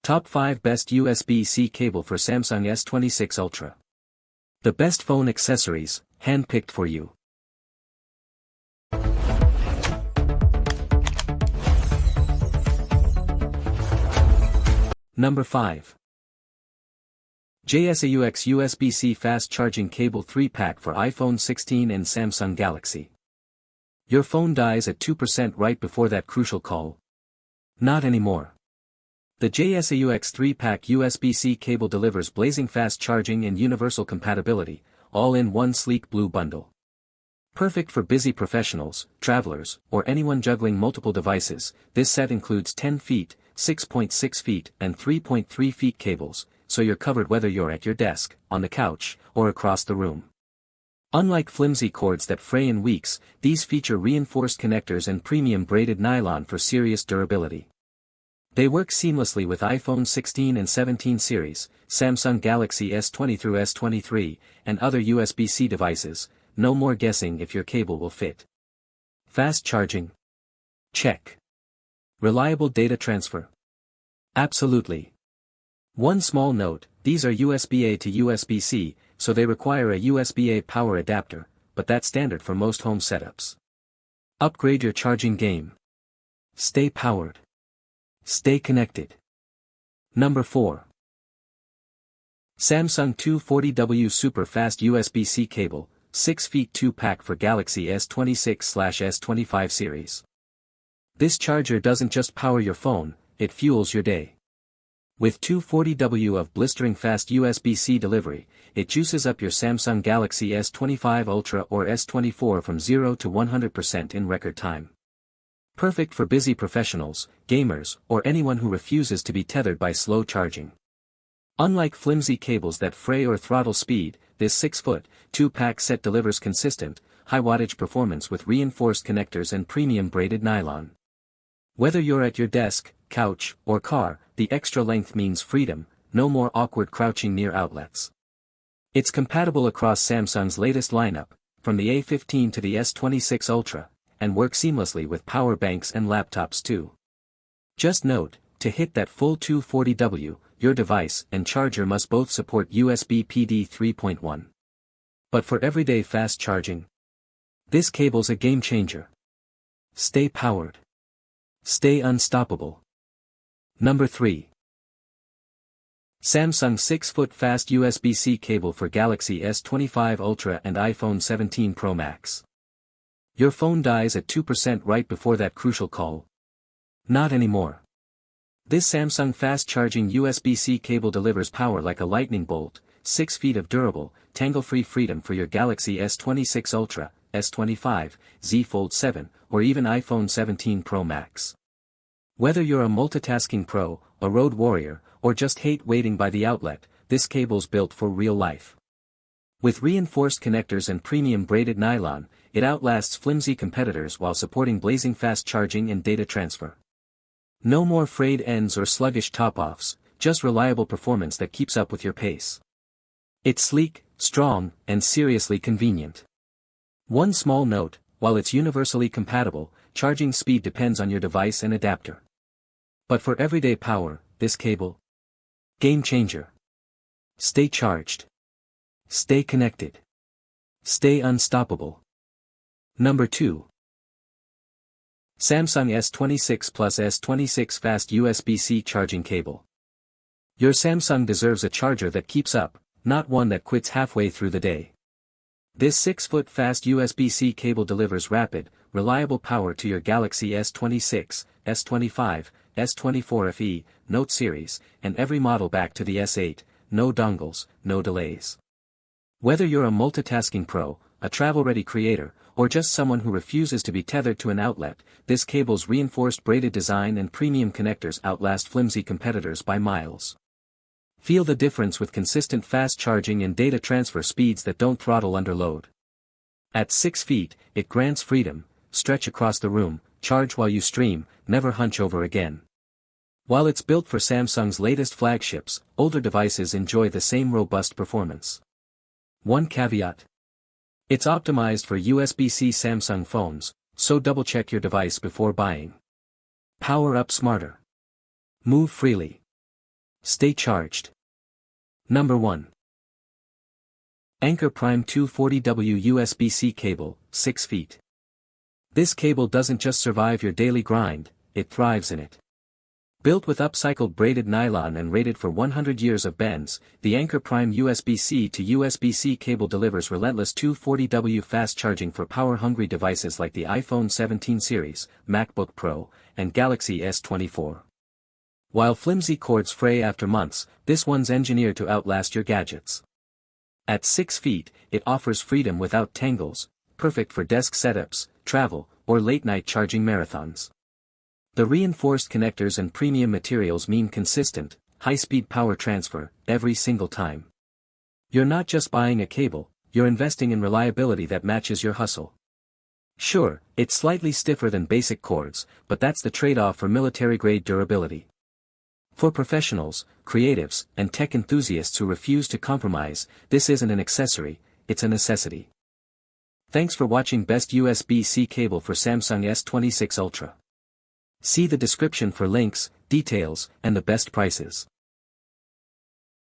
Top 5 Best USB-C Cable for Samsung S26 Ultra. The best phone accessories, handpicked for you. Number 5. JSAUX USB-C Fast Charging Cable 3-pack for iPhone 16 and Samsung Galaxy. Your phone dies at 2% right before that crucial call. Not anymore. The JSAUX 3-pack USB-C cable delivers blazing fast charging and universal compatibility, all in one sleek blue bundle. Perfect for busy professionals, travelers, or anyone juggling multiple devices, this set includes 10 feet, 6.6 feet, and 3.3 feet cables, so you're covered whether you're at your desk, on the couch, or across the room. Unlike flimsy cords that fray in weeks, these feature reinforced connectors and premium braided nylon for serious durability. They work seamlessly with iPhone 16 and 17 series, Samsung Galaxy S20 through S23, and other USB-C devices. No more guessing if your cable will fit. Fast charging? Check. Reliable data transfer? Absolutely. One small note, these are USB-A to USB-C, so they require a USB-A power adapter, but that's standard for most home setups. Upgrade your charging game. Stay powered. Stay connected. Number 4. Samsung 240W Super Fast USB-C Cable, 6 feet 2-pack for Galaxy S26/S25 series. This charger doesn't just power your phone, it fuels your day. With 240W of blistering fast USB-C delivery, it juices up your Samsung Galaxy S25 Ultra or S24 from 0 to 100% in record time. Perfect for busy professionals, gamers, or anyone who refuses to be tethered by slow charging. Unlike flimsy cables that fray or throttle speed, this 6-foot, 2-pack set delivers consistent, high-wattage performance with reinforced connectors and premium braided nylon. Whether you're at your desk, couch, or car, the extra length means freedom, no more awkward crouching near outlets. It's compatible across Samsung's latest lineup, from the A15 to the S26 Ultra, and works seamlessly with power banks and laptops too. Just note, to hit that full 240W, your device and charger must both support USB PD 3.1. But for everyday fast charging, this cable's a game changer. Stay powered. Stay unstoppable. Number 3. Samsung 6-foot fast USB-C cable for Galaxy S25 Ultra and iPhone 17 Pro Max. Your phone dies at 2% right before that crucial call. Not anymore. This Samsung fast-charging USB-C cable delivers power like a lightning bolt, 6 feet of durable, tangle-free freedom for your Galaxy S26 Ultra, S25, Z Fold 7, or even iPhone 17 Pro Max. Whether you're a multitasking pro, a road warrior, or just hate waiting by the outlet, this cable's built for real life. With reinforced connectors and premium braided nylon, it outlasts flimsy competitors while supporting blazing fast charging and data transfer. No more frayed ends or sluggish top-offs, just reliable performance that keeps up with your pace. It's sleek, strong, and seriously convenient. One small note, while it's universally compatible, charging speed depends on your device and adapter. But for everyday power, this cable? Game changer. Stay charged. Stay connected. Stay unstoppable. Number 2. Samsung S26 Plus S26 Fast USB-C Charging Cable. Your Samsung deserves a charger that keeps up, not one that quits halfway through the day. This 6-foot fast USB-C cable delivers rapid, reliable power to your Galaxy S26, S25, S24 FE, Note series, and every model back to the S8, no dongles, no delays. Whether you're a multitasking pro, a travel-ready creator, or just someone who refuses to be tethered to an outlet, this cable's reinforced braided design and premium connectors outlast flimsy competitors by miles. Feel the difference with consistent fast charging and data transfer speeds that don't throttle under load. At 6 feet, it grants freedom, stretch across the room, charge while you stream, never hunch over again. While it's built for Samsung's latest flagships, older devices enjoy the same robust performance. One caveat. It's optimized for USB-C Samsung phones, so double-check your device before buying. Power up smarter. Move freely. Stay charged. Number 1. Anker Prime 240W USB-C cable, 6 feet. This cable doesn't just survive your daily grind, it thrives in it. Built with upcycled braided nylon and rated for 100 years of bends, the Anker Prime USB-C to USB-C cable delivers relentless 240W fast charging for power-hungry devices like the iPhone 17 series, MacBook Pro, and Galaxy S24. While flimsy cords fray after months, this one's engineered to outlast your gadgets. At 6 feet, it offers freedom without tangles, perfect for desk setups, travel, or late-night charging marathons. The reinforced connectors and premium materials mean consistent, high-speed power transfer, every single time. You're not just buying a cable, you're investing in reliability that matches your hustle. Sure, it's slightly stiffer than basic cords, but that's the trade-off for military-grade durability. For professionals, creatives, and tech enthusiasts who refuse to compromise, this isn't an accessory, it's a necessity. Thanks for watching Best USB-C Cable for Samsung S26 Ultra. See the description for links, details, and the best prices.